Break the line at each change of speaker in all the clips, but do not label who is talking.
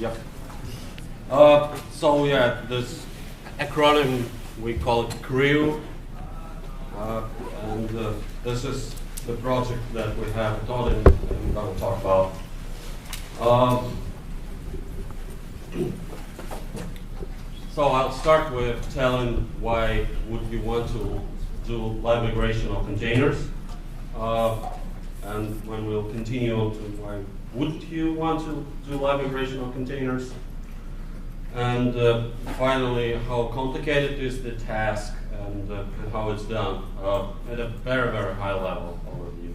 Yep. So yeah, this acronym, we call it CREW, and this is the project that we have done and we're going to talk about. So I'll start with telling why would you want to do live migration of containers, and when we'll continue on to why wouldn't you want to do live migration of containers, and finally how complicated is the task and how it's done at a very, very high level overview.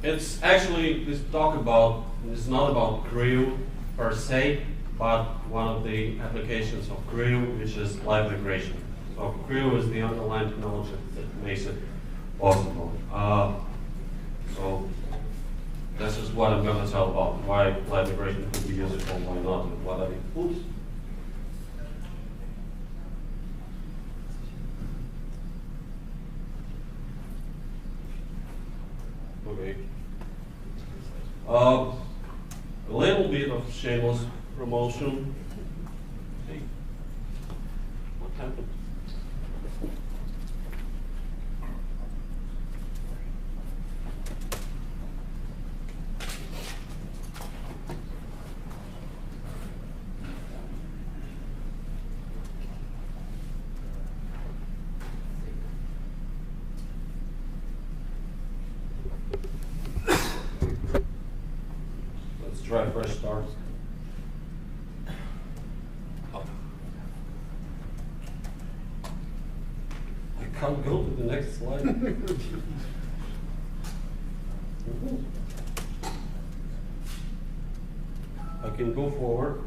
It's actually, this talk about, it's not about CREW per se, but one of the applications of CREW, which is live migration. So CREW is the underlying technology that makes it possible. So this is what I'm going to tell about why live migration could be useful, why not, and what are the oops. Okay. A little bit of shameless promotion. Hey, what happened? Try a fresh start. Oh. I can't go to the next slide. I can go forward.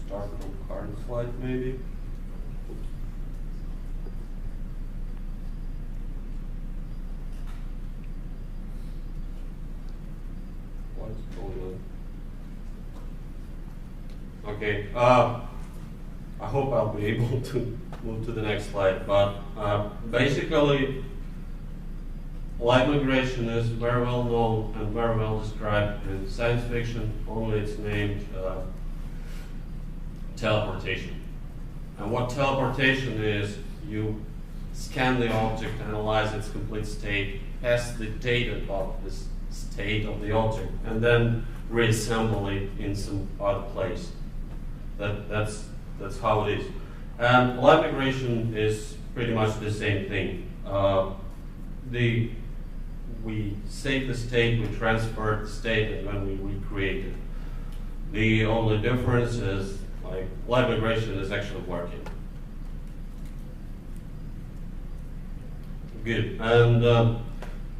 Start from current slide, maybe. What's going on? Okay. I hope I'll be able to move to the next slide. But basically, live migration is very well known and very well described in science fiction. Only it's named teleportation. And what teleportation is, you scan the object, analyze its complete state, pass the data about this state of the object, and then reassemble it in some other place. That's how it is. And live migration is pretty much the same thing. We save the state, we transfer the state, and then we recreate it. The only difference is like live migration is actually working. Good. And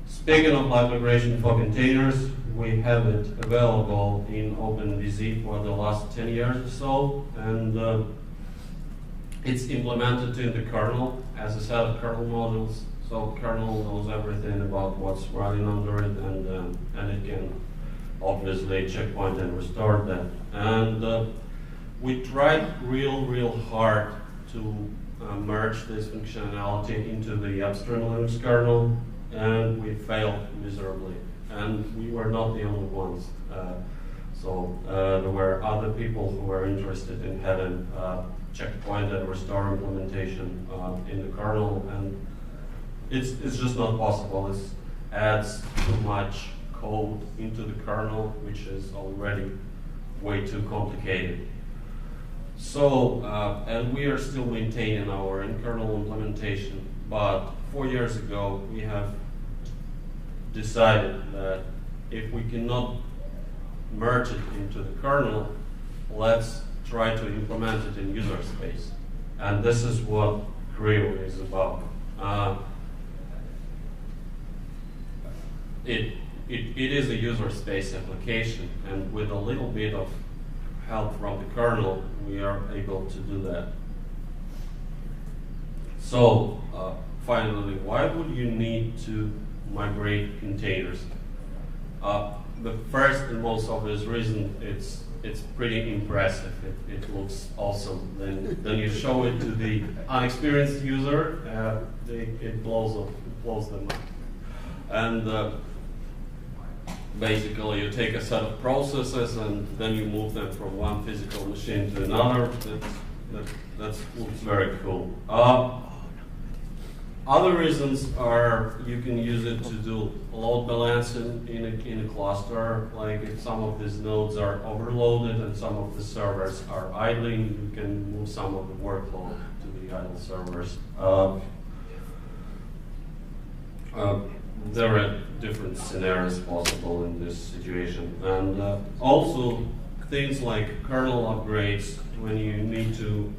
speaking of live migration for containers, we have it available in OpenVZ for the last 10 years or so, and it's implemented in the kernel as a set of kernel modules. So kernel knows everything about what's running under it, and it can obviously checkpoint and restore that. And we tried real hard to merge this functionality into the upstream Linux kernel, and we failed miserably. And we were not the only ones. So there were other people who were interested in having checkpoint and restore implementation in the kernel, and it's just not possible. It adds too much code into the kernel, which is already way too complicated. So, and we are still maintaining our in-kernel implementation, but 4 years ago we have decided that if we cannot merge it into the kernel, let's try to implement it in user space. And this is what CREW is about. It is a user space application, and with a little bit of help from the kernel, we are able to do that. So, finally, why would you need to migrate containers? The first and most obvious reason, it's pretty impressive. It looks awesome. Then you show it to the unexperienced user, it blows them up. And basically, you take a set of processes and then you move them from one physical machine to another. That looks very cool. Other reasons are you can use it to do load balancing in a cluster. Like if some of these nodes are overloaded and some of the servers are idling, you can move some of the workload to the idle servers. There are different scenarios possible in this situation. And also things like kernel upgrades, when you need to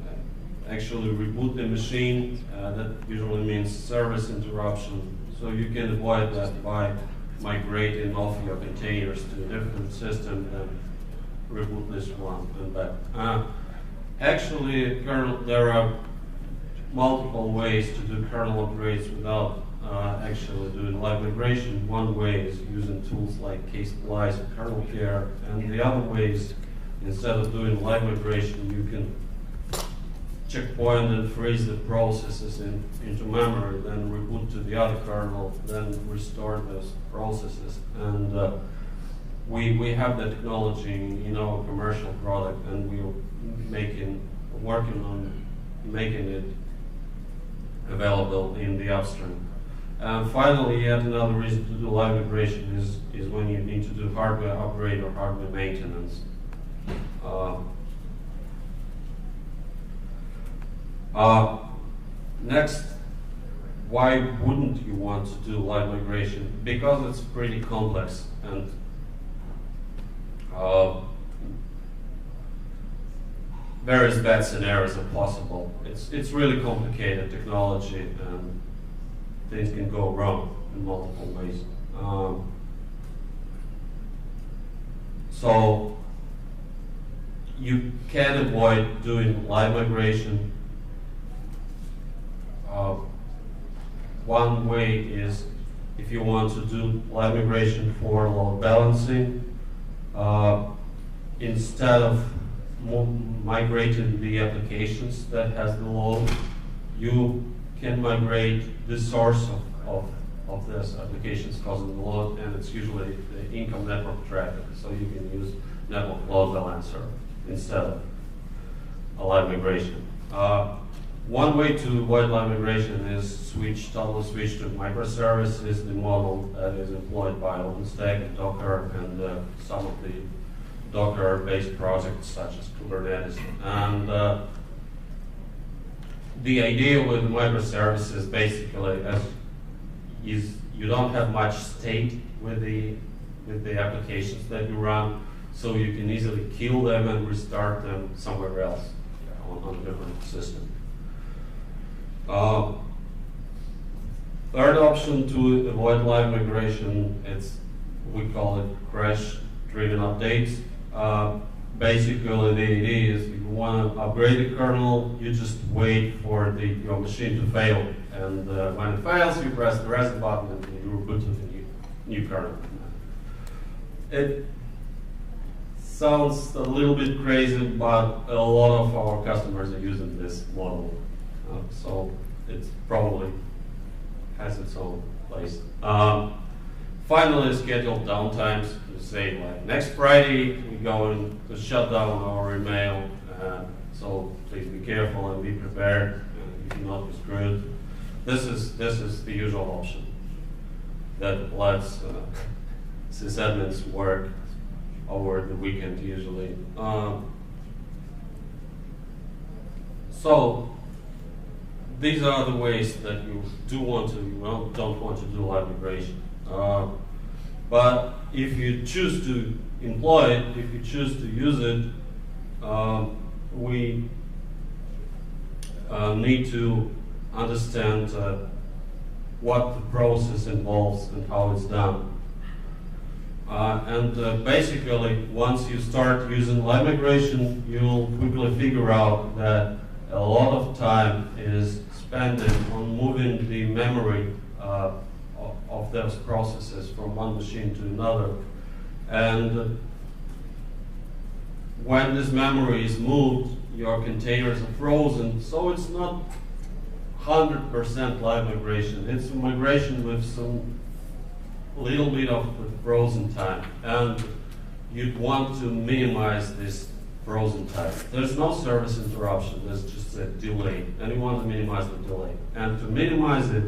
actually reboot the machine, that usually means service interruption. So you can avoid that by migrating off your containers to a different system and reboot this one and back. Actually, there are multiple ways to do kernel upgrades without actually doing live migration. One way is using tools like ksplice or kernel care, and the other way is instead of doing live migration, you can checkpoint and freeze the processes into memory, then reboot to the other kernel, then restore those processes. And we have the technology in our commercial product, and we're working on making it available in the upstream. And finally, yet another reason to do live migration is when you need to do hardware upgrade or hardware maintenance. Next, why wouldn't you want to do live migration? Because it's pretty complex and various bad scenarios are possible. It's really complicated technology and things can go wrong in multiple ways. So you can avoid doing live migration. One way is if you want to do live migration for load balancing, instead of migrating the applications that has the load, you can migrate the source of this applications causing the load, and it's usually the income network traffic. So you can use network load balancer instead of a live migration. One way to avoid live migration is totally switch to microservices, the model that is employed by OpenStack and Docker and some of the Docker-based projects such as Kubernetes. And the idea with microservices basically is you don't have much state with the applications that you run, so you can easily kill them and restart them somewhere else on a different system. Third option to avoid live migration, we call it crash-driven updates. Basically, the idea is if you want to upgrade the kernel, you just wait for your machine to fail, and when it fails, you press the reset button and you reboot to the new kernel. It sounds a little bit crazy, but a lot of our customers are using this model. So it probably has its own place. Finally, scheduled downtimes. You say like next Friday we're going to shut down our email. So please be careful and be prepared. If you're not, be screwed. This is the usual option that lets sysadmins work over the weekend usually. So these are the ways that you don't want to do live migration. But if you choose to employ it, if you choose to use it, we need to understand what the process involves and how it's done. Basically, once you start using live migration, you'll quickly figure out that a lot of time is spent on moving the memory of those processes from one machine to another. And when this memory is moved, your containers are frozen, so it's not 100% live migration. It's a migration with some little bit of frozen time, and you'd want to minimize this frozen time. There's no service interruption, there's just a delay, and you want to minimize the delay. And to minimize it,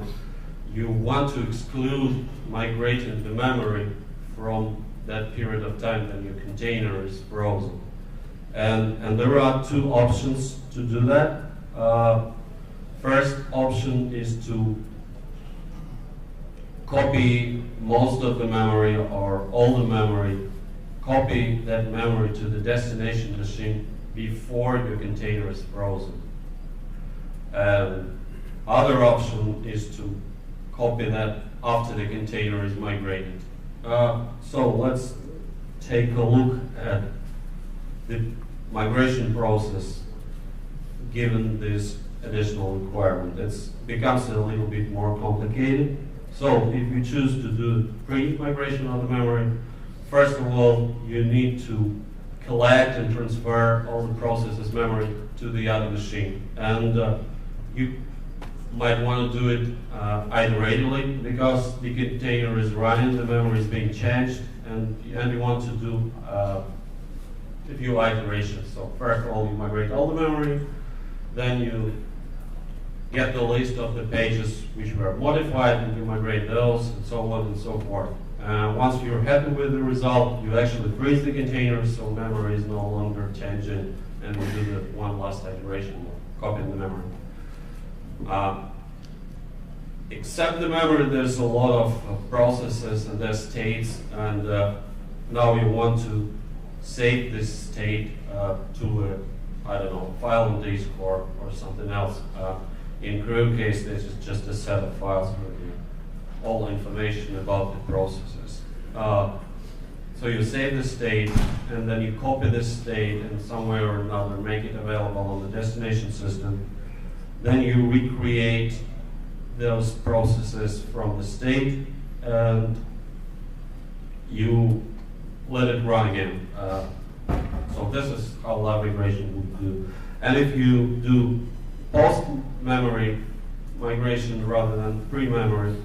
you want to exclude migrating the memory from that period of time that your container is frozen. And there are two options to do that. First option is to copy most of the memory or all the memory, copy that memory to the destination machine before your container is frozen. Other option is to copy that after the container is migrated. So let's take a look at the migration process given this additional requirement. It becomes a little bit more complicated. So if you choose to do pre-migration of the memory, first of all, you need to collect and transfer all the processes memory to the other machine. And you might want to do it iteratively because the container is running, the memory is being changed, and you want to do a few iterations. So first of all, you migrate all the memory, then you get the list of the pages which were modified, and you migrate those, and so on and so forth. Once you're happy with the result, you actually freeze the container so memory is no longer changing, and you do the one last iteration, copying the memory. Except the memory, there's a lot of processes and their states, and now you want to save this state to I don't know, file on disk or something else. In Crew case, this is just a set of files with all information about the processes. So you save the state, and then you copy this state and some way or another make it available on the destination system. Then you recreate those processes from the state, and you let it run again. So this is how live migration would do. And if you do post-memory migration rather than pre-memory,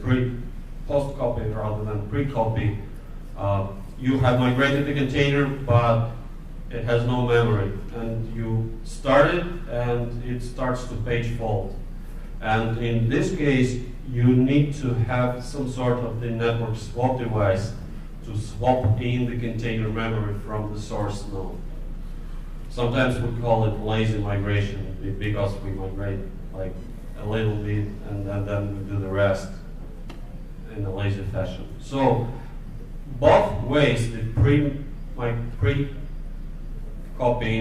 post-copy rather than pre-copy, you have migrated the container, but it has no memory. And you start it, and it starts to page fault. And in this case, you need to have some sort of the network swap device to swap in the container memory from the source node. Sometimes we call it lazy migration because we migrate like a little bit and then we do the rest in a lazy fashion. So both ways, the pre-copying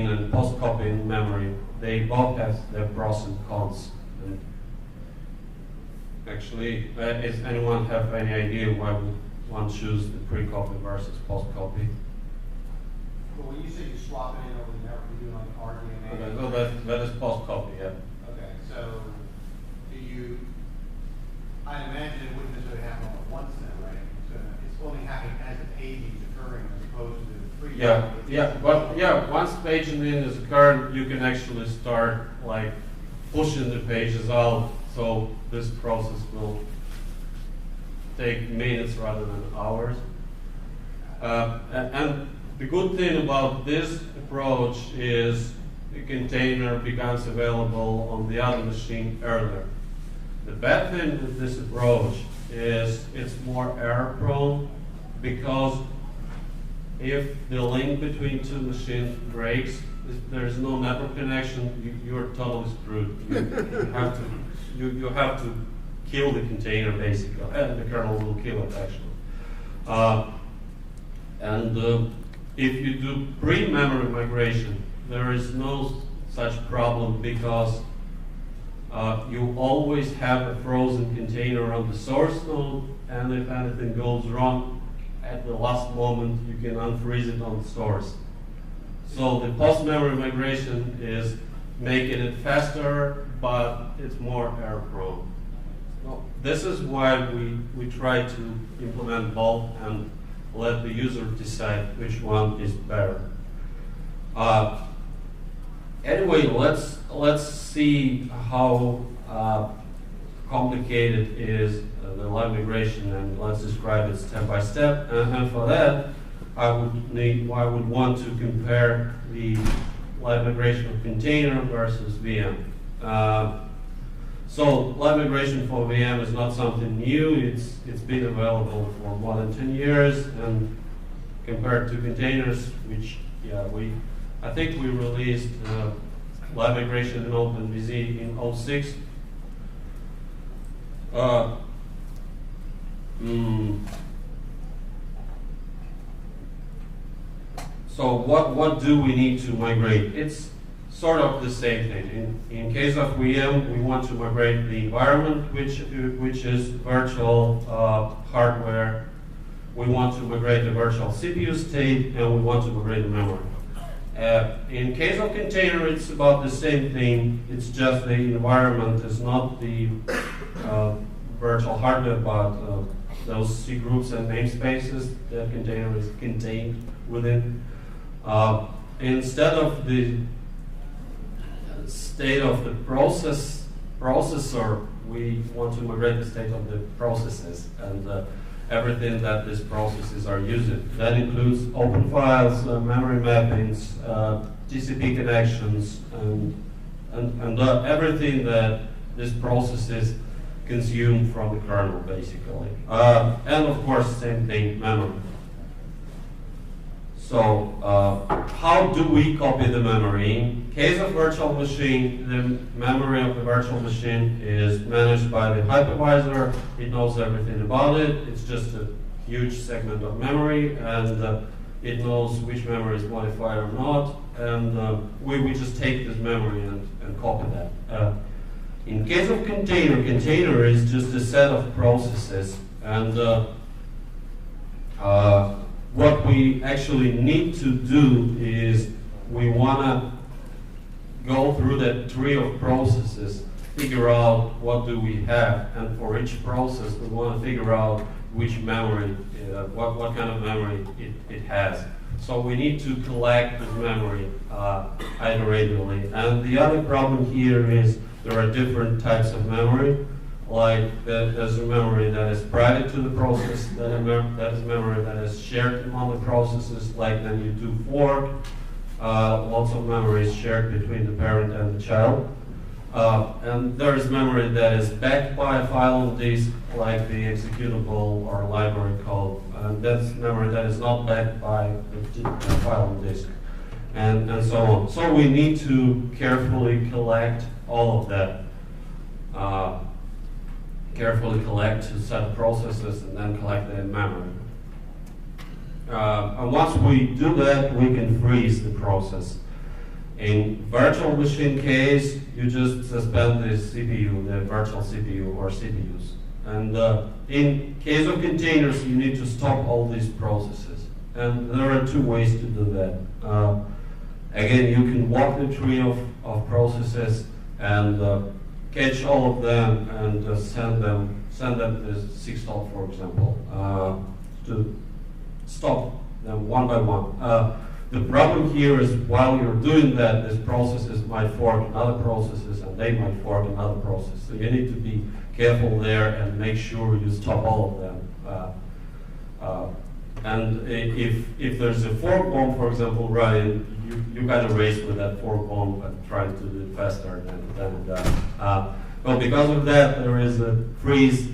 and post-copying memory, they both have their pros and cons. And actually, does anyone have any idea why one choose the pre-copy versus post-copy?
Well, when you say you swap it in over the network, you're doing like RDMA.
Okay, so that is post-copy, yeah.
Okay, so do you? I imagine it wouldn't necessarily happen all at once then, right? So it's only happening as the paging is occurring as opposed to pre-copy.
Once paging in is occurred, you can actually start like pushing the pages out. So this process will take minutes rather than hours. And the good thing about this approach is the container becomes available on the other machine earlier. The bad thing with this approach is it's more error prone, because if the link between two machines breaks, if there's no network connection, you're totally screwed. You have to kill the container basically, and the kernel will kill it actually. If you do pre-memory migration, there is no such problem because you always have a frozen container on the source node, and if anything goes wrong, at the last moment you can unfreeze it on the source. So the post-memory migration is making it faster, but it's more error prone. So this is why we try to implement both and let the user decide which one is better. Anyway, let's see how complicated is the live migration, and let's describe it step by step. And for that, I would want to compare the live migration of container versus VM. So live migration for VM is not something new. It's been available for more than 10 years, and compared to containers, which I think we released live migration in OpenVZ in 2006. So what do we need to migrate? It's sort of the same thing. In case of VM, we want to migrate the environment, which is virtual hardware. We want to migrate the virtual CPU state, and we want to migrate the memory. In case of container, it's about the same thing. It's just the environment is not the virtual hardware, but those C groups and namespaces that container is contained within. Instead of the state of the processor, we want to migrate the state of the processes and everything that these processes are using. That includes open files, memory mappings, TCP connections, and everything that these processes consume from the kernel, basically. And of course, same thing, memory. So, how do we copy the memory? In case of virtual machine, the memory of the virtual machine is managed by the hypervisor. It knows everything about it. It's just a huge segment of memory, and it knows which memory is modified or not. And we just take this memory and copy that. In case of container is just a set of processes, and what we actually need to do is we want to go through that tree of processes, figure out what do we have, and for each process we want to figure out which memory, what kind of memory it has. So we need to collect this memory iteratively. And the other problem here is there are different types of memory. Like there's a memory that is private to the process, that is memory that is shared among the processes, like when you do fork. Lots of memory is shared between the parent and the child. And there is memory that is backed by a file on disk, like the executable or library code. And that's memory that is not backed by the file on disk, and so on. So we need to carefully collect all of that. Carefully collect a set of processes and then collect the memory. And once we do that, we can freeze the process. In virtual machine case, you just suspend the CPU, the virtual CPU or CPUs. And in case of containers, you need to stop all these processes. And there are two ways to do that. Again, you can walk the tree of processes and catch all of them and send them to sysstop, for example, to stop them one by one. The problem here is while you're doing that, these processes might fork in other processes, and they might fork in other processes. So you need to be careful there and make sure you stop all of them. And if there's a fork bomb, for example, running, you kind of race with that fork bomb and try to do it faster than that. Well, because of that, there is a freeze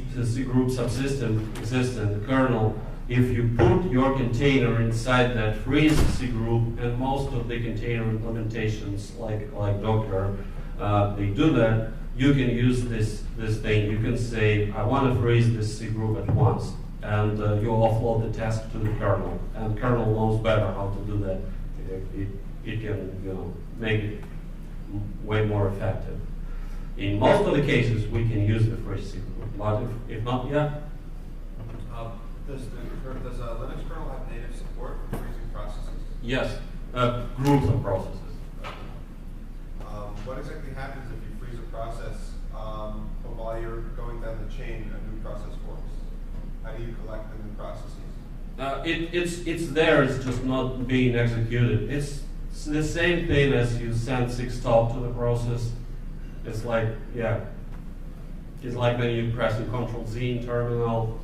group subsystem existing in the kernel. If you put your container inside that freeze C group, and most of the container implementations, like Docker, they do that, you can use this thing. You can say, I want to freeze this C group at once, and you offload the task to the kernel, and kernel knows better how to do that. It can make it way more effective. In most of the cases, we can use the freeze C group, but if not, yeah.
Does a Linux kernel have native support for freezing processes?
Yes, groups of processes.
what exactly happens if you freeze a process, but while you're going down the chain, a new process forms? How do you collect the new processes?
It's there, it's just not being executed. It's the same thing as you send 6 stop to the process. It's like, yeah, it's like when you press the Control Z in terminal.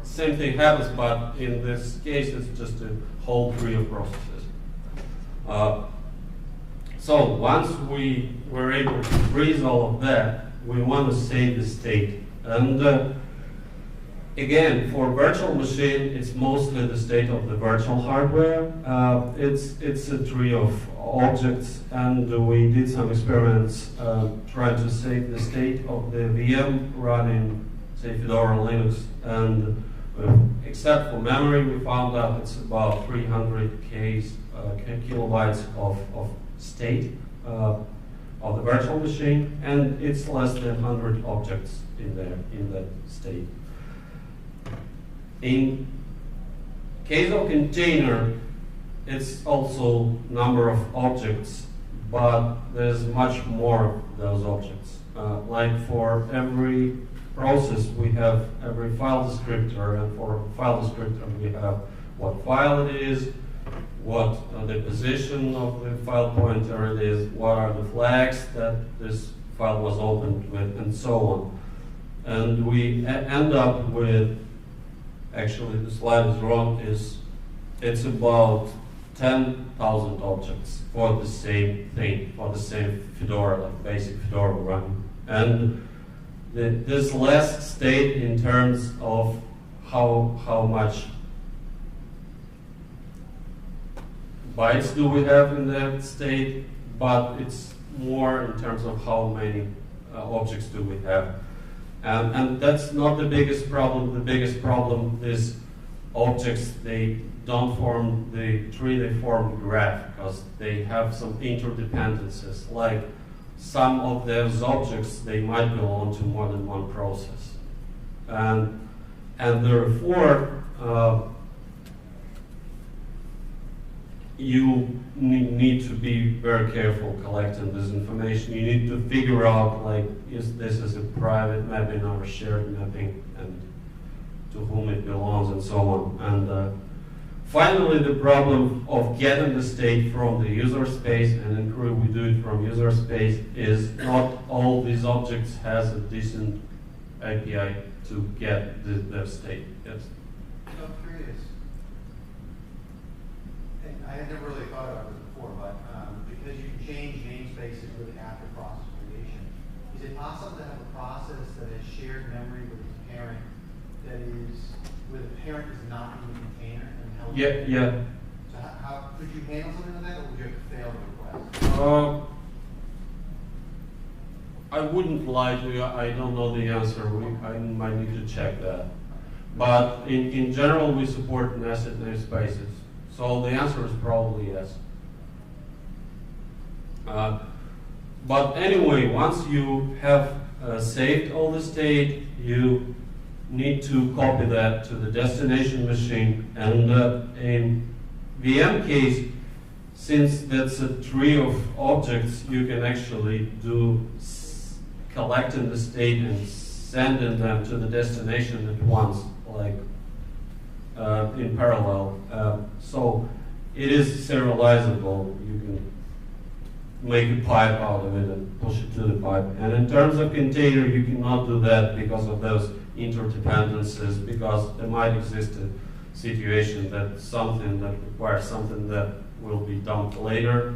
Same thing happens, but in this case, it's just a whole tree of processes. So once we were able to freeze all of that, we want to save the state. And again, for virtual machine, it's mostly the state of the virtual hardware. It's a tree of objects, and we did some experiments trying to save the state of the VM running, say, Fedora Linux. And except for memory, we found out it's about 300 kilobytes of state of the virtual machine, and it's less than 100 objects in there in that state. In case of container, it's also number of objects, but there's much more of those objects. Like for every process, we have every file descriptor, and for file descriptor, we have what file it is, what the position of the file pointer it is, what are the flags that this file was opened with, and so on. And we end up with, actually the slide is wrong, it's about 10,000 objects for the same thing, for the same Fedora, like basic Fedora running. And there's less state in terms of how much bytes do we have in that state, but it's more in terms of how many objects do we have. And that's not the biggest problem. The biggest problem is objects, they don't form the tree, they form the graph, because they have some interdependencies. Like some of those objects, they might belong to more than one process. And therefore, you need to be very careful collecting this information. You need to figure out, like, is this a private mapping or a shared mapping, and to whom it belongs, and so on. And finally, the problem of getting the state from the user space, and in Crew we do it from user space, is not all these objects has a decent API to get their state. Yes.
I'm curious. And I had never really thought about this before, but because you can change namespaces really after process creation, is it possible to have a process that has shared memory with its parent, that is, where the parent is not in the container? And
Yeah.
So how could you handle something like that, or would you have to fail the request?
I wouldn't lie to you. I don't know the answer. I might need to check that. But in general, we support nested namespaces. So the answer is probably yes. But anyway, once you have saved all the state, you need to copy that to the destination machine. And in VM case, since that's a tree of objects, you can actually do collecting the state and sending them to the destination at once, like in parallel. So it is serializable. You can make a pipe out of it and push it to the pipe. And in terms of container, you cannot do that because of those interdependencies, because there might exist a situation that something that requires something that will be dumped later.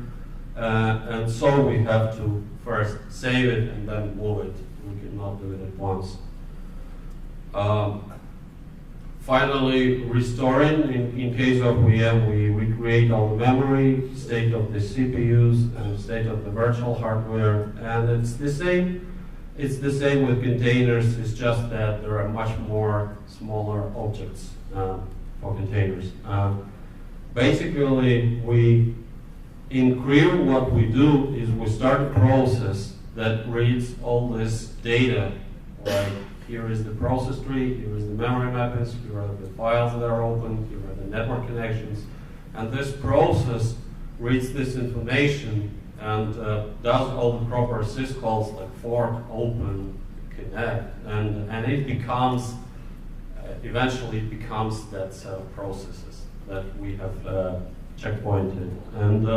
And so we have to first save it and then move it. We cannot do it at once. Finally, restoring. In case of VM, we recreate all the memory, state of the CPUs, and state of the virtual hardware. And it's the same. It's the same with containers. It's just that there are much more smaller objects for containers. Basically, in Crew, what we do is we start a process that reads all this data. Like, here is the process tree, here is the memory mappings, here are the files that are open, here are the network connections. And this process reads this information and does all the proper syscalls like fork, open, connect, and it becomes eventually it becomes that set of processes that we have checkpointed. And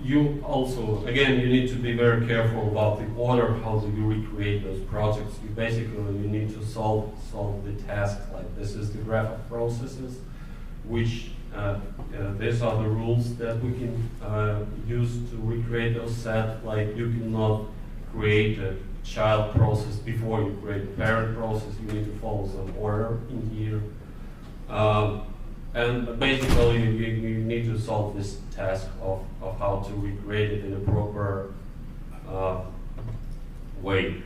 you also, again, you need to be very careful about the order, how do you recreate those projects. You need to solve the tasks, like this is the graph of processes, which these are the rules that we can use to recreate those sets. Like you cannot create a child process before you create a parent process. You need to follow some order in here. And basically, you need to solve this task of how to recreate it in a proper way.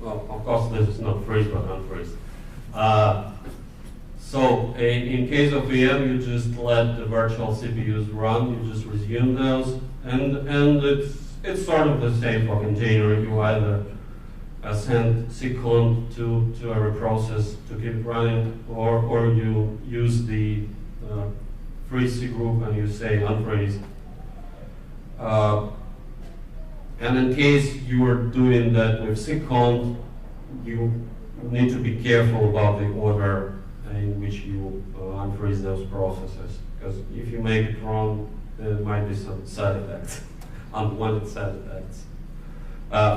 Well, of course, this is not freeze, but unfreeze. So in case of VM, you just let the virtual CPUs run. You just resume those, and it's sort of the same for container. You either send second to every process to keep it running, or you use the freeze group and you say unfreeze. And in case you are doing that with second, you need to be careful about the order in which you unfreeze those processes. Because if you make it wrong, there might be some side effects, unwanted side effects.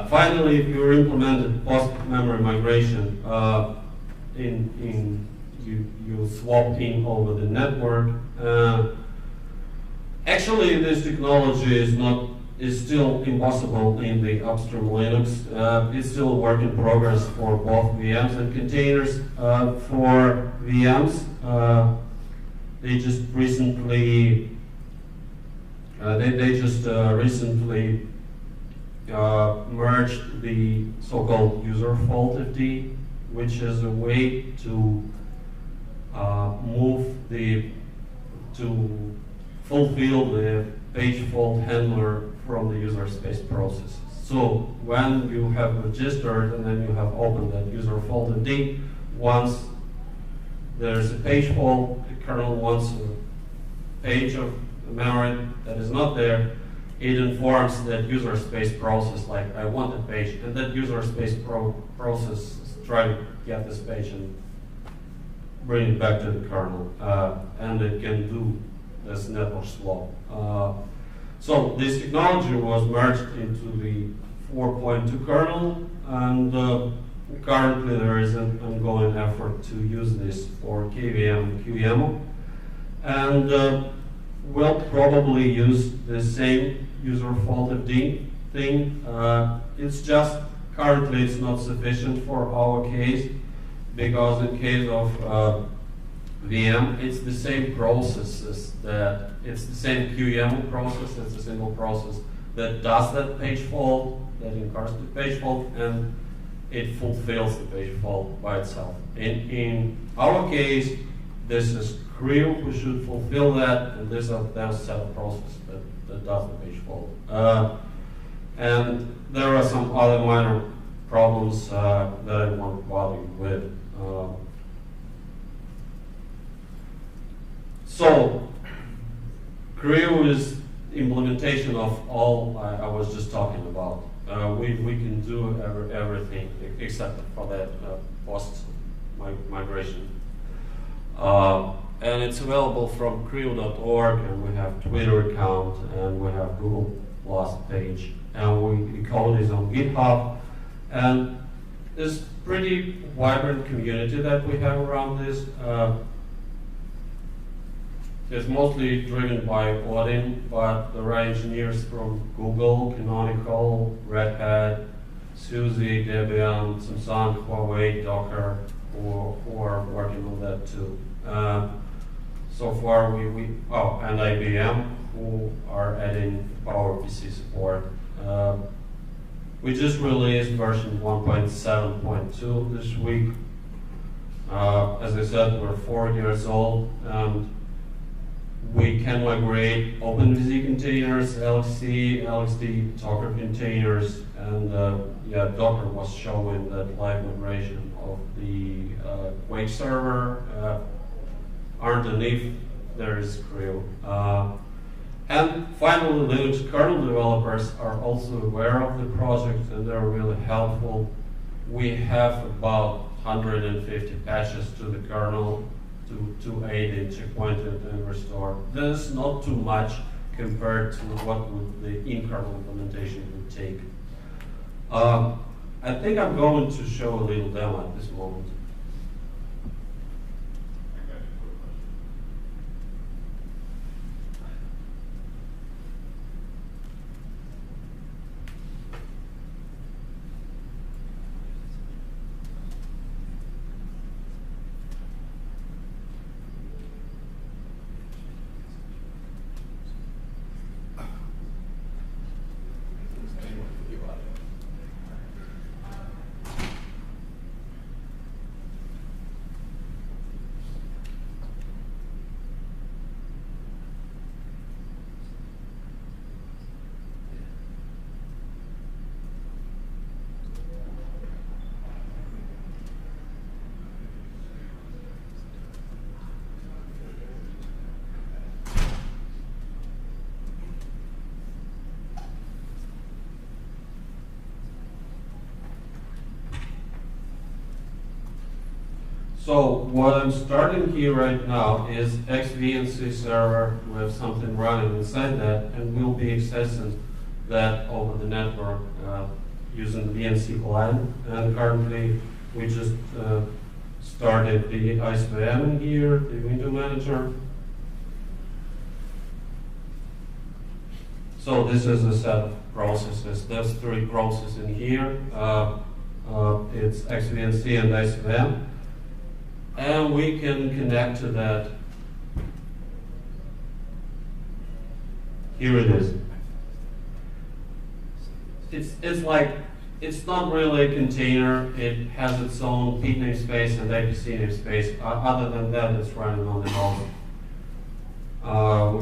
Finally, if you implemented post-memory migration, you swap in over the network. Actually, this technology is still impossible in the upstream Linux. It's still a work in progress for both VMs and containers. For VMs, they just recently merged the so-called user fault FD, which is a way to fulfill the page fault handler from the user space processes. So when you have registered and then you have opened that user fault FD, once there's a page fault, the kernel wants a page of memory that is not there, it informs that user space process, like I want a page, and that user space process try to get this page and bring it back to the kernel, and it can do this network swap. So this technology was merged into the 4.2 kernel, and currently there is an ongoing effort to use this for KVM and QEMU, and we'll probably use the same user fault FD thing. It's just currently it's not sufficient for our case, because in case of VM, it's the same processes it's the same QEMU process, it's a single process that does that page fault, that incurs the page fault, and it fulfills the page fault by itself. In our case, this is CREW who should fulfill that, and this is a set of processes that does the page fault. And there are some other minor problems that I won't bother you with. So, CREW is implementation of all I was just talking about. We can do everything except for that post-migration. And it's available from crew.org, and we have Twitter account, and we have Google Plus page, and the code is on GitHub. And there's pretty vibrant community that we have around this. It's mostly driven by Odin, but there are engineers from Google, Canonical, Red Hat, SUSE, Debian, Samsung, Huawei, Docker, who are working on that too. So far, and IBM, who are adding PowerPC support. We just released version 1.7.2 this week. As I said, we're 4 years old, and we can migrate OpenVZ containers, LXD, Docker containers, and yeah, Docker was showing that live migration of the Quake server. Underneath there is Creo. And finally, Linux kernel developers are also aware of the project, and they're really helpful. We have about 150 patches to the kernel to aid in checkpointed and restore. This is not too much compared to what would the in-kernel implementation would take. I think I'm going to show a little demo at this moment. So what I'm starting here right now is XVNC server. We have something running inside that, and we'll be accessing that over the network using the VNC client. And currently, we just started the ISVM in here, the window manager. So this is a set of processes. There's 3 processes in here. It's XVNC and ISVM. And we can connect to that. Here it is. It's like, it's not really a container. It has its own pid namespace and IPC namespace. Other than that, it's running on the node.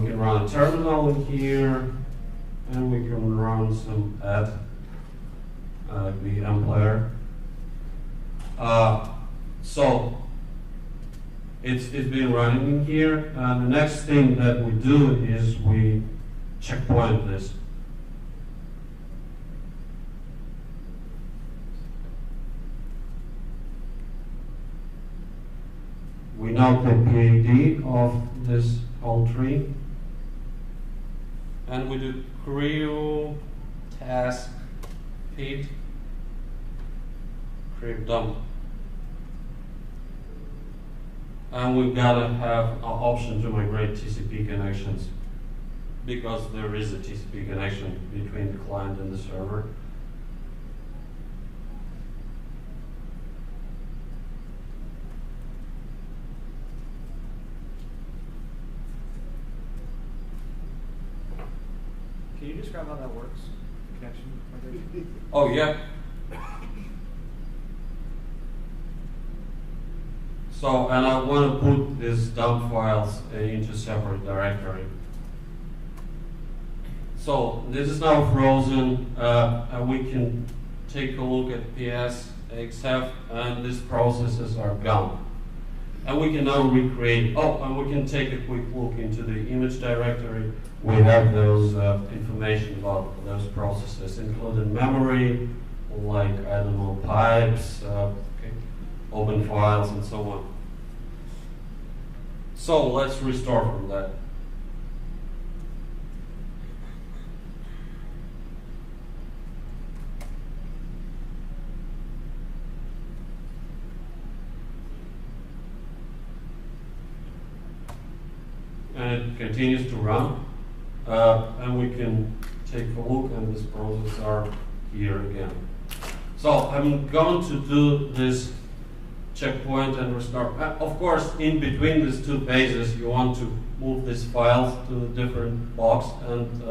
We can run a terminal in here, and we can run some add, the mPlayer. So it's been running in here. The next thing that we do is we checkpoint this. We know the PID of this whole tree, and we do Creo task pid Creo dump. And we've got to have an option to migrate TCP connections, because there is a TCP connection between the client and the server.
Can you describe how that works? Connection migration?
Oh, yeah. So, and I want to put these dump files into separate directory. So, this is now frozen, and we can take a look at PS, XF, and these processes are gone. And we can now recreate, and we can take a quick look into the image directory. We have those information about those processes, including memory, like, I don't know, pipes, open files, and so on. So let's restore from that. And it continues to run. And we can take a look, and these processes are here again. So I'm going to do this checkpoint and restore. Of course, in between these 2 phases, you want to move these files to a different box and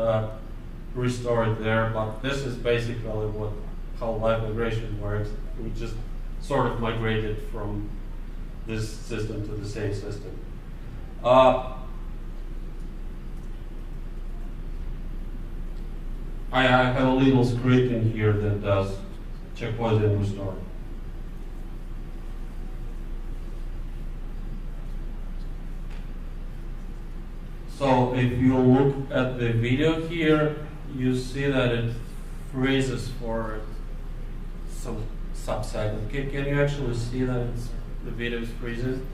restore it there. But this is basically what how live migration works. We just sort of migrated from this system to the same system. I have a little script in here that does checkpoint and restore. So if you look at the video here, you see that it freezes for some subsecond. Can you actually see that the video is freezing?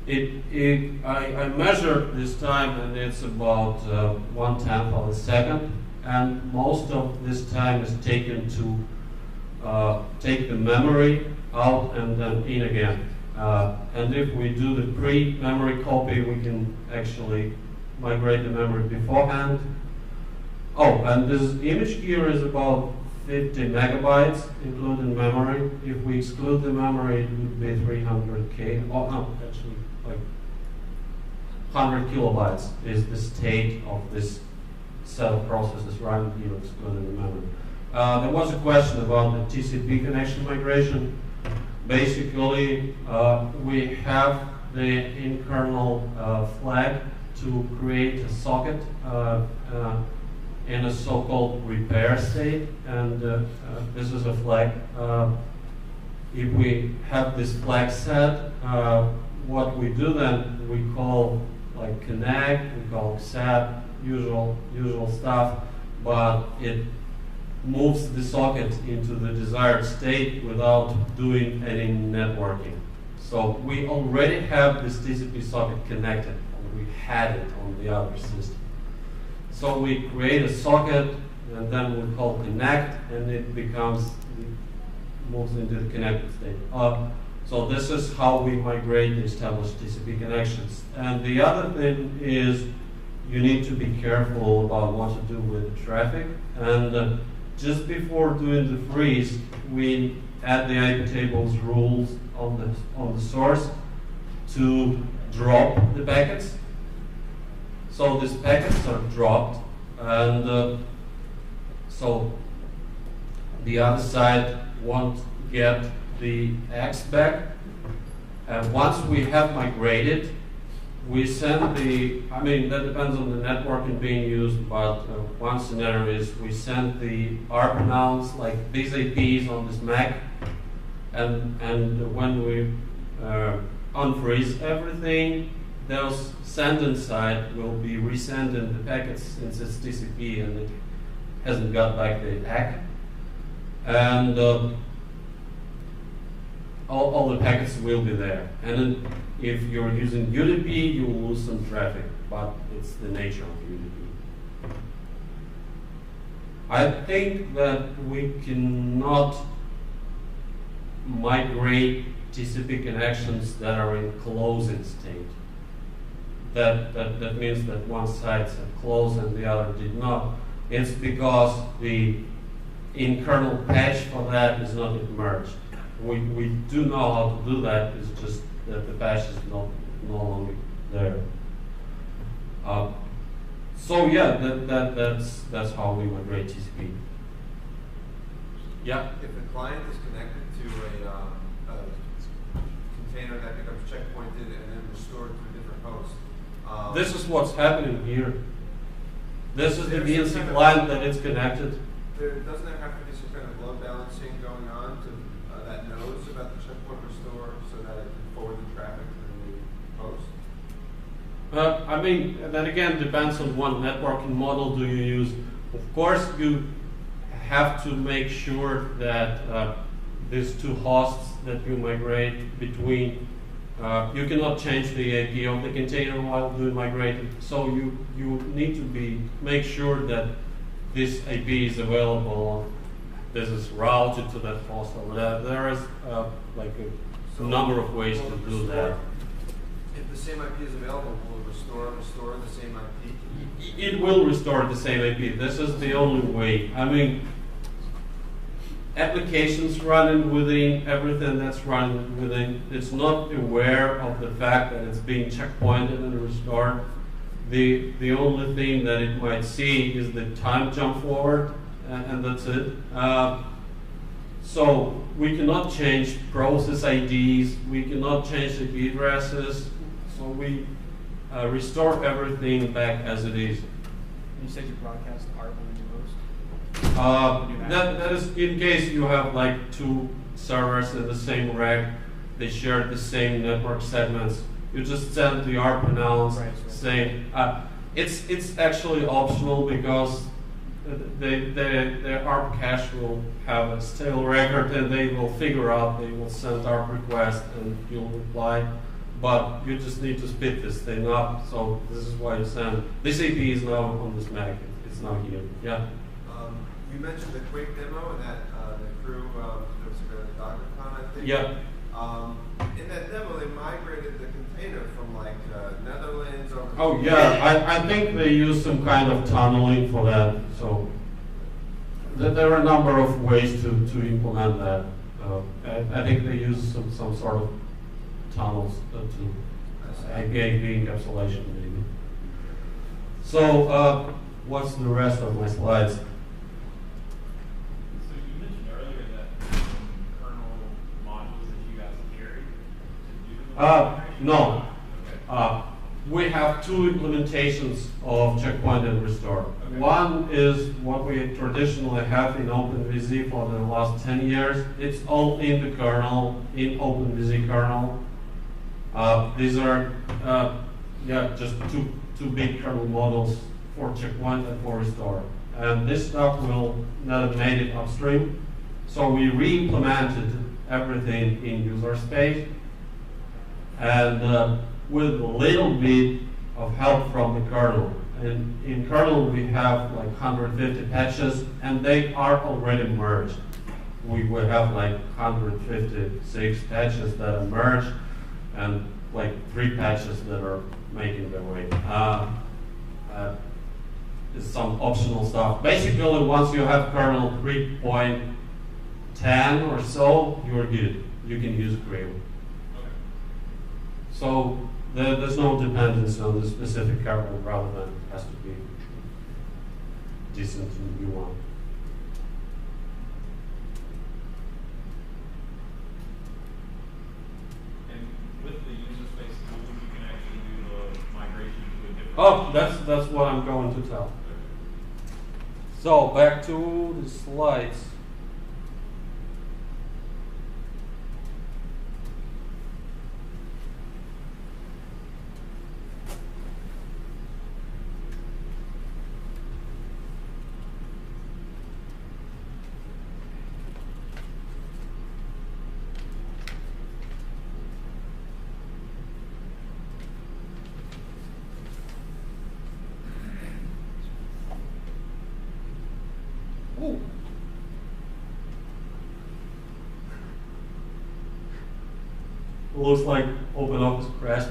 I measured this time, and it's about 1/10 of a second, and most of this time is taken to take the memory out and then in again. And if we do the pre-memory copy, we can actually migrate the memory beforehand. Oh, and this image here is about 50 megabytes, including memory. If we exclude the memory, it would be 300K. Oh, no, actually, like 100 kilobytes is the state of this set of processes running here, excluding the memory. There was a question about the TCP connection migration. Basically, we have the in-kernel flag to create a socket in a so-called repair state, and this is a flag. If we have this flag set, what we do then, we call like connect, we call accept, usual stuff, but it moves the socket into the desired state without doing any networking. So we already have this TCP socket connected, and we had it on the other system. So we create a socket, and then we call connect, and it moves into the connected state. So this is how we migrate the established TCP connections. And the other thing is you need to be careful about what to do with the traffic. And just before doing the freeze, we add the IP tables rules on the source to drop the packets. So these packets are dropped, and so the other side won't get the X back. And once we have migrated, we send that depends on the networking being used, but one scenario is we send the ARP announce, like these APs on this MAC, and when we unfreeze everything, those send side will be resending the packets since it's TCP and it hasn't got back the ACK. And all the packets will be there. And then if you're using UDP, you will lose some traffic, but it's the nature of UDP. I think that we cannot migrate TCP connections that are in closing state. That means that one side said close and the other did not. It's because the in-kernel patch for that is not merged. We do know how to do that, it's just that the patch is no longer there. So yeah, that's how we migrate TCP. Yeah?
If the client is connected to a container that becomes checkpointed and then restored to a different host.
This is what's happening here. This is the VNC client that it's connected.
Doesn't there have to be some kind of load balancing going on to that knows about the checkpoint restore so that it can forward the traffic to the host?
That again depends on what networking model do you use. Of course, you have to make sure that these two hosts that you migrate between, you cannot change the AP of the container while doing migrating. So you need to make sure that this AP is available. This is routed to that host over there. There is like a number of ways to do that.
If the same IP is available, will it restore the same IP?
It will restore the same IP. This is the only way. Applications running within everything that's running within, it's not aware of the fact that it's being checkpointed and restored. The only thing that it might see is the time jump forward, and that's it. So we cannot change process IDs, we cannot change the IP addresses, so we restore everything back as it is.
You said you broadcast ARP when you host?
That is in case you have like two servers in the same rack, they share the same network segments. You just send the ARP announce saying, it's actually optional because the ARP cache will have a stale record and they will figure out, they will send ARP request and you'll reply. But you just need to speed this thing up, so this is why you send. This AP is now on this Mac, it's now here. Yeah?
You mentioned the Quake demo and that the crew, there was a DockerCon, I think.
Yeah.
In that demo, they migrated the container from like Netherlands over.
Oh yeah, I think they use some kind of tunneling for that. So there are a number of ways to implement that. I think they use some sort of tunnels to IP encapsulation maybe. So what's the rest of my slides? No. We have two implementations of checkpoint and restore. Okay. One is what we traditionally have in OpenVZ for the last 10 years. It's all in the kernel, in OpenVZ kernel. These are just two big kernel models for checkpoint and for restore. And this stuff will not have made it upstream. So we re-implemented everything in user space. And with a little bit of help from the kernel. And in kernel we have like 150 patches and they are already merged. We will have like 156 patches that are merged and like 3 patches that are making their way. It's some optional stuff. Basically once you have kernel 3.10 or so, you're good. You can use Creo. So there's no dependency on the specific kernel rather than it has to be decent and you want.
And with the user space tool, you can actually do the migration to a different.
Oh, that's what I'm going to tell. So back to the slides. Ooh. Looks like OpenOffice crashed.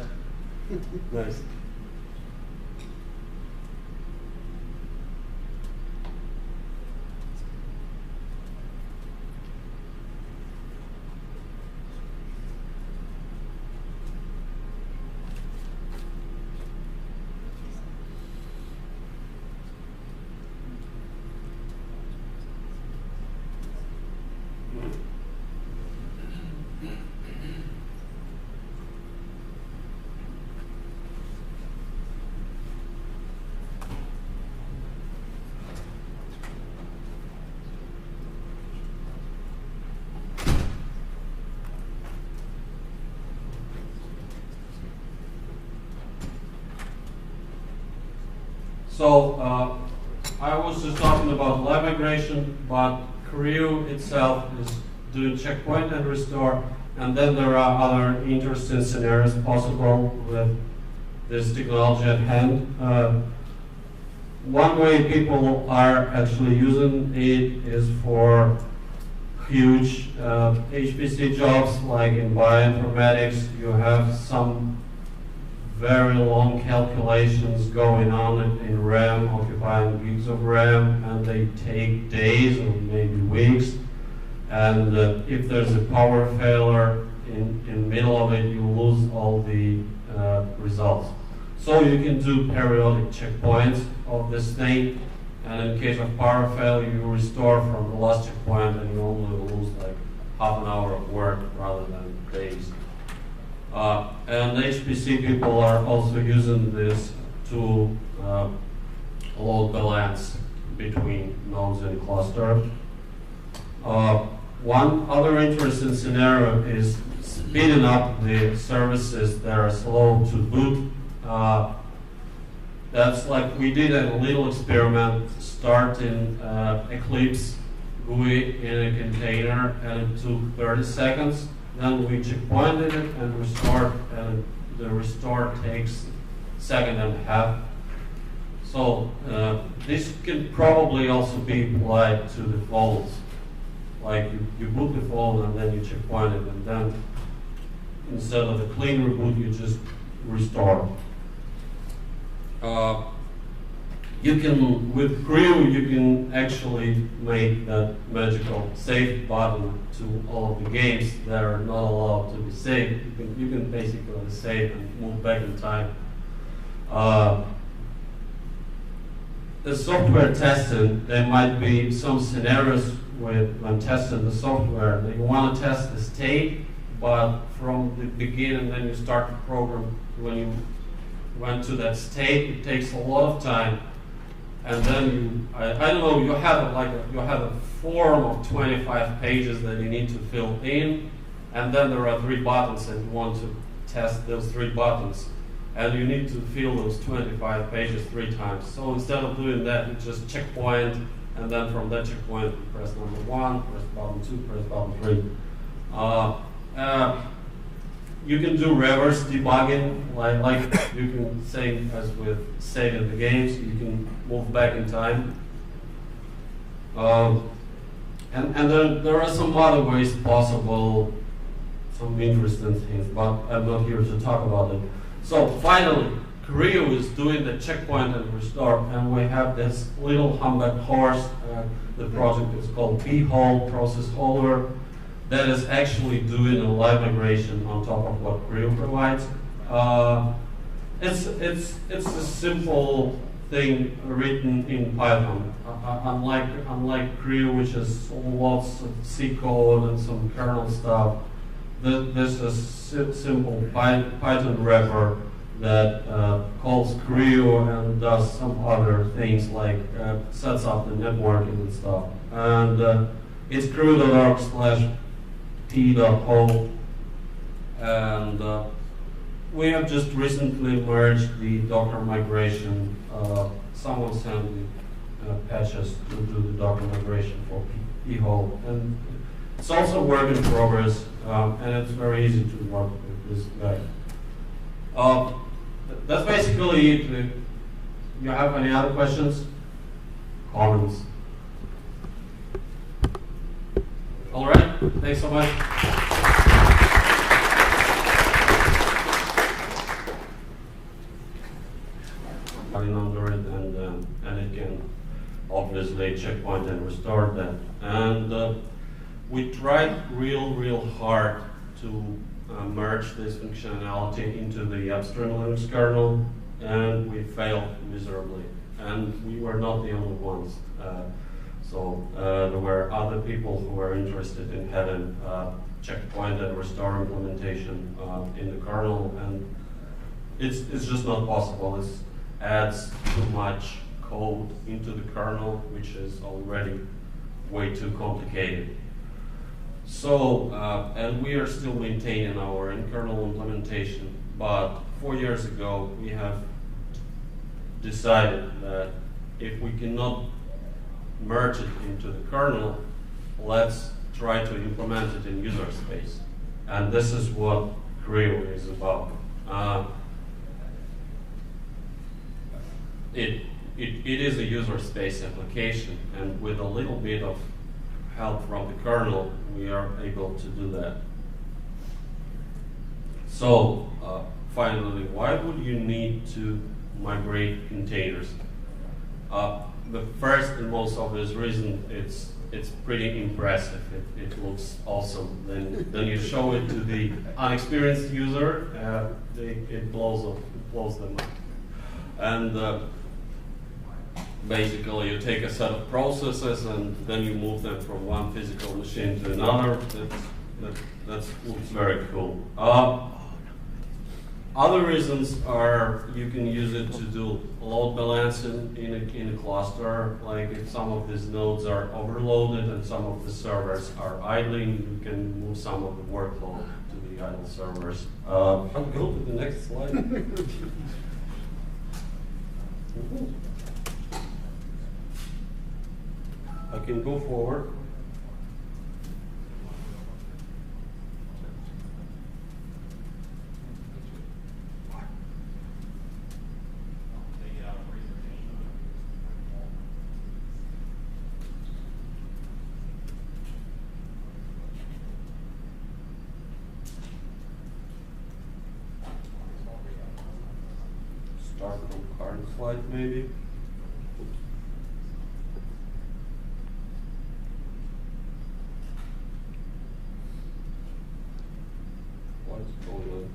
Nice. So I was just talking about live migration, but Creo itself is doing checkpoint and restore, and then there are other interesting scenarios possible with this technology at hand. One way people are actually using it is for huge HPC jobs, like in bioinformatics. You have some very long calculations going on in RAM, occupying gigs of RAM, and they take days or maybe weeks. And if there's a power failure in the middle of it, you lose all the results. So you can do periodic checkpoints of this thing, and in case of power failure, you restore from the last checkpoint, and you only lose like half an hour of work rather than days. And HPC people are also using this to load balance between nodes in cluster. One other interesting scenario is speeding up the services that are slow to boot. That's like we did a little experiment starting Eclipse GUI in a container, and it took 30 seconds. Then we checkpointed it and restored, and the restore takes a second and a half. So this can probably also be applied to the phones. Like you boot the phone and then you checkpoint it, and then instead of a clean reboot, you just restore. You can, with Creo, you can actually make that magical save button to all of the games that are not allowed to be saved. You can basically save and move back in time. The software testing, there might be some scenarios when testing the software that you want to test the state, but from the beginning, then you start the program. When you went to that state, it takes a lot of time, and then I don't know, you have a form of 25 pages that you need to fill in, and then there are 3 buttons, and you want to test those 3 buttons, and you need to fill those 25 pages 3 times. So instead of doing that, you just checkpoint, and then from that checkpoint, you press number 1, press button 2, press button 3. You can do reverse debugging, like you can say, as with saving the games, you can move back in time. And then there are some other ways possible, some interesting things, but I'm not here to talk about it. So finally, Creo is doing the checkpoint and restore, and we have this little humpback horse. The project is called B-Hole Process Holder. That is actually doing a live migration on top of what Creo provides. It's a simple thing written in Python. Unlike Creo, which has lots of C code and some kernel stuff, this is simple Python wrapper that calls Creo and does some other things like sets up the networking and stuff. And it's creo.org/p.ho, and we have just recently merged the Docker migration. Someone sent me patches to do the Docker migration for p-hole, and it's also a work in progress, and it's very easy to work with this guy. That's basically it. You have any other questions? Comments? All right, thanks so much. Under it, and it can obviously checkpoint and restore that. And we tried real hard to merge this functionality into the upstream Linux kernel, and we failed miserably. And we were not the only ones. So there were other people who were interested in having checkpoint and restore implementation in the kernel, and it's just not possible. It adds too much code into the kernel, which is already way too complicated. So, and we are still maintaining our in-kernel implementation, but 4 years ago we have decided that if we cannot merge it into the kernel, let's try to implement it in user space. And this is what Creo is about. It is a user space application, and with a little bit of help from the kernel, we are able to do that. So, finally, why would you need to migrate containers? The first and most obvious reason, it's pretty impressive. It looks awesome. Then you show it to the unexperienced user, it blows them up. And basically you take a set of processes and then you move them from one physical machine to another. That looks very cool. Other reasons are you can use it to do load balancing in a cluster. Like if some of these nodes are overloaded and some of the servers are idling, you can move some of the workload to the idle servers. I'll go to the next slide. I can go forward. Start from current slide, maybe. What's going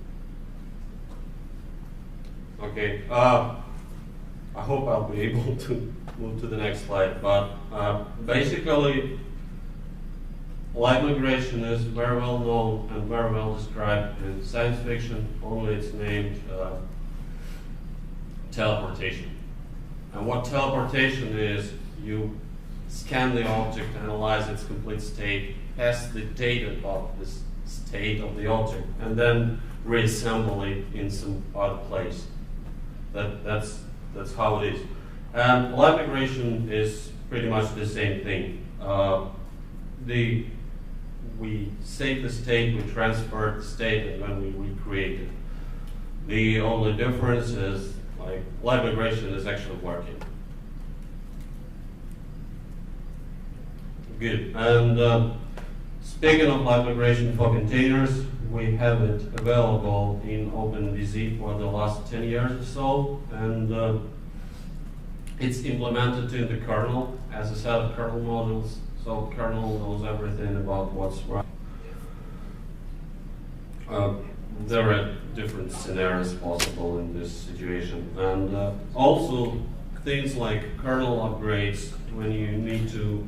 on? Okay. I hope I'll be able to move to the next slide. But basically, live migration is very well known and very well described in science fiction. Only it's named teleportation. And what teleportation is, you scan the object, analyze its complete state, pass the data about this state of the object, and then reassemble it in some other place. That's how it is. And live migration is pretty much the same thing. We save the state, we transfer the state, and then we recreate it. The only difference is like live migration is actually working. Good. And speaking of live migration for containers, we have it available in OpenVZ for the last 10 years or so, and it's implemented in the kernel as a set of kernel modules, so kernel knows everything about what's right. There are different scenarios possible in this situation, and also things like kernel upgrades when you need to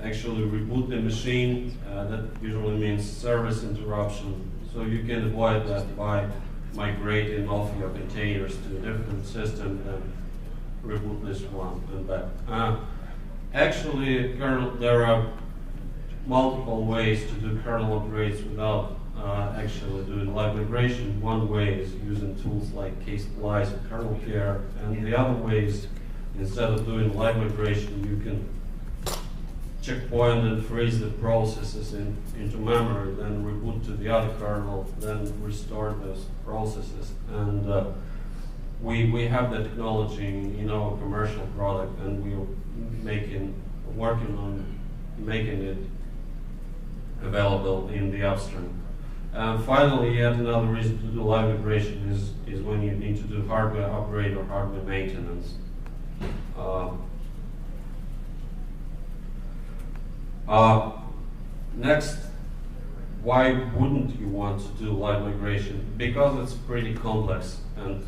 actually reboot the machine. That usually means service interruption, so you can avoid that by migrating off your containers to a different system and reboot this one and back. Actually, there are multiple ways to do kernel upgrades without actually doing live migration. One way is using tools like ksplice or kernel care, and the other way is, instead of doing live migration, you can checkpoint and freeze the processes into memory, then reboot to the other kernel, then restore those processes. And we have the technology in our commercial product, and we're working on making it available in the upstream. And finally, yet another reason to do live migration is when you need to do hardware upgrade or hardware maintenance. Next, why wouldn't you want to do live migration? Because it's pretty complex, and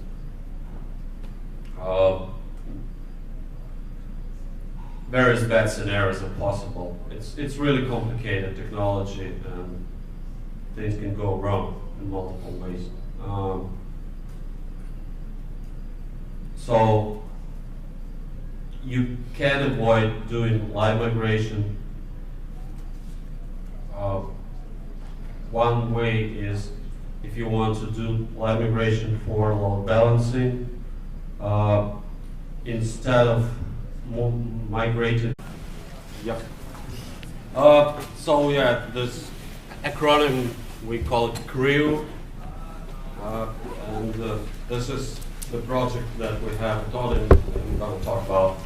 various bad scenarios are possible. It's really complicated technology, and things can go wrong in multiple ways. So you can avoid doing live migration. One way is if you want to do live migration for load balancing, instead of migrating. Yep. So yeah, this acronym, we call it CREW, and this is the project that we have taught and we're going to talk about.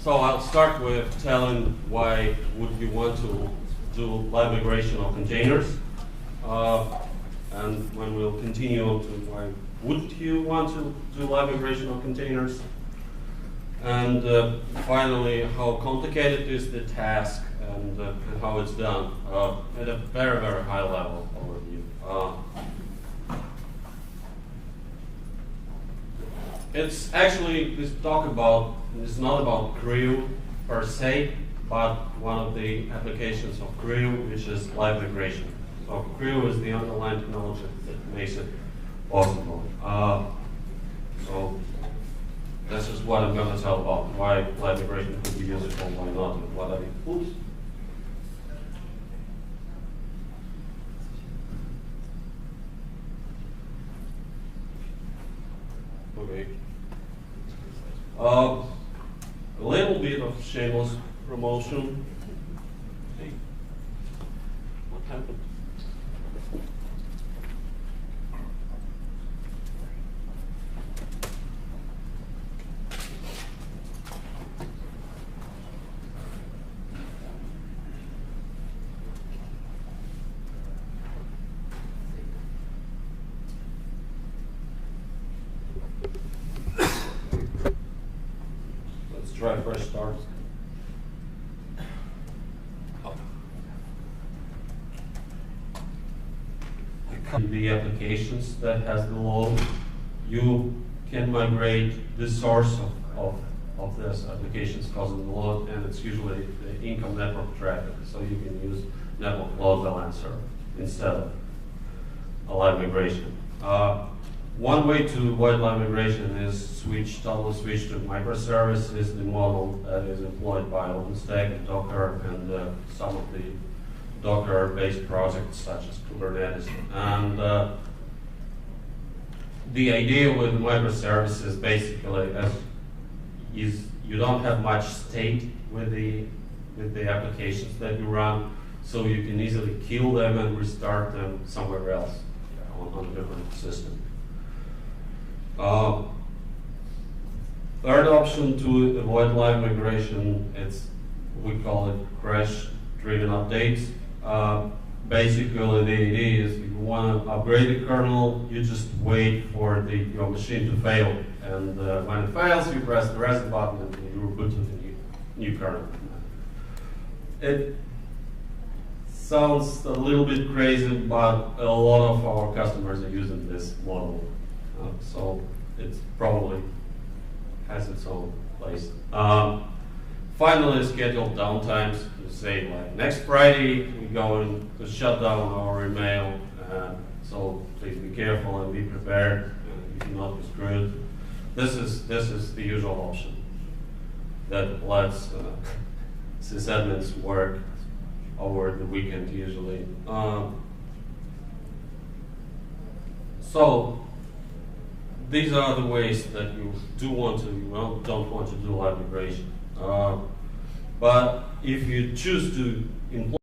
So I'll start with telling why would you want to do live migration of containers, and when we'll continue on to why wouldn't you want to do live migration of containers, and finally how complicated is the task and how it's done at a very, very high level overview. It's actually, it's not about Creo per se, but one of the applications of Creo, which is live migration. So Creo is the underlying technology that makes it possible. So this is what I'm going to tell about why live migration could be useful, why not, and what are the oops. Okay. A little bit of shameless promotion. Hey, what happened? Let's try a fresh start. The applications that has the load, you can migrate the source of this applications causing the load, and it's usually the income network traffic. So you can use network load balancer instead of a live migration. One way to avoid live migration is totally switch to microservices, the model that is employed by OpenStack and Docker and some of the Docker-based projects such as Kubernetes. And the idea with microservices basically is you don't have much state with the applications that you run, so you can easily kill them and restart them somewhere else on a different system. Third option to avoid live migration, we call it crash-driven updates. Basically, the idea is if you want to upgrade the kernel, you just wait for your machine to fail, and when it fails, you press the reset button and you reboot to the new kernel. It sounds a little bit crazy, but a lot of our customers are using this model. So it probably has its own place. Finally, scheduled downtimes. You say like next Friday we're going to shut down our email. So please be careful and be prepared. You cannot be screwed. This is the usual option that lets sysadmins work over the weekend usually. So these are the ways that you don't want to do live migration. But if you choose to employ